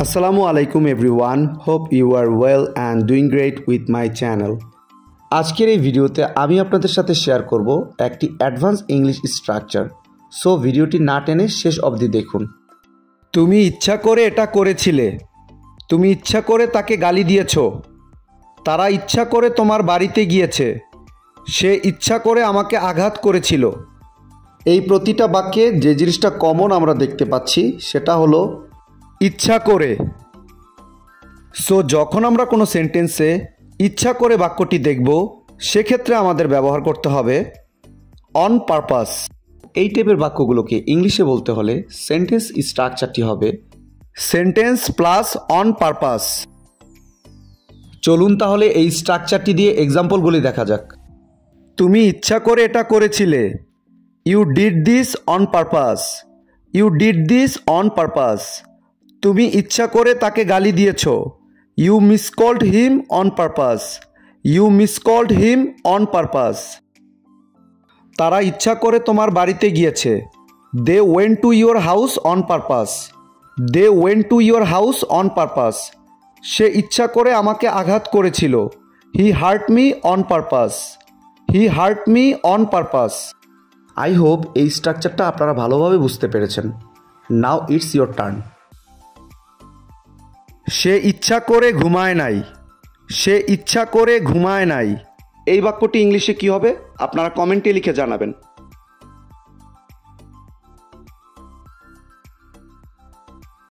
Assalamu alaikum everyone. Hope you are well and doing great with my channel. আজকের এই ভিডিওতে আমি আপনাদের সাথে শেয়ার করব একটি অ্যাডভান্স ইংলিশ স্ট্রাকচার। সো ভিডিওটি না টেনে শেষ অবধি দেখুন। তুমি ইচ্ছা করে এটা করেছিলে। তুমি ইচ্ছা করে তাকে গালি দিয়েছো। তারা ইচ্ছা করে তোমার বাড়িতে গিয়েছে। সে ইচ্ছা করে আমাকে আঘাত করেছিল। এই প্রতিটা বাক্যে যে জিনিসটা কমন আমরা দেখতে পাচ্ছি সেটা হলো ইচ্ছা করে। সো যখন আমরা কোনো সেন্টেন্সে ইচ্ছা করে বাক্যটি দেখব সেক্ষেত্রে আমাদের ব্যবহার করতে হবে অন পারপাস। এই টাইপের বাক্যগুলোকে ইংলিশে বলতে হলে সেন্টেন্স স্ট্রাকচারটি হবে সেন্টেন্স প্লাস অন পারপাস। চলুন তাহলে এই স্ট্রাকচারটি দিয়ে এক্সাম্পলগুলি দেখা যাক। তুমি ইচ্ছা করে এটা করেছিলে। You did this on purpose. You did this on purpose. তুমি ইচ্ছা করে তাকে গালি দিয়েছ। You miscalled him on purpose. You miscalled him on purpose. তারা ইচ্ছা করে তোমার বাড়িতে গিয়েছে। They went to your house on purpose. They went to your house on purpose. সে ইচ্ছা করে আমাকে আঘাত করেছিল। He hurt me on purpose. He hurt me on purpose. I hope এই স্ট্রাকচারটা আপনারা ভালোভাবে বুঝতে পেরেছেন। Now it's your turn. সে ইচ্ছা করে ঘুমায় নাই। সে ইচ্ছা করে ঘুমায় নাই। এই বাক্যটি ইংলিশে কী হবে আপনারা কমেন্টে লিখে জানাবেন।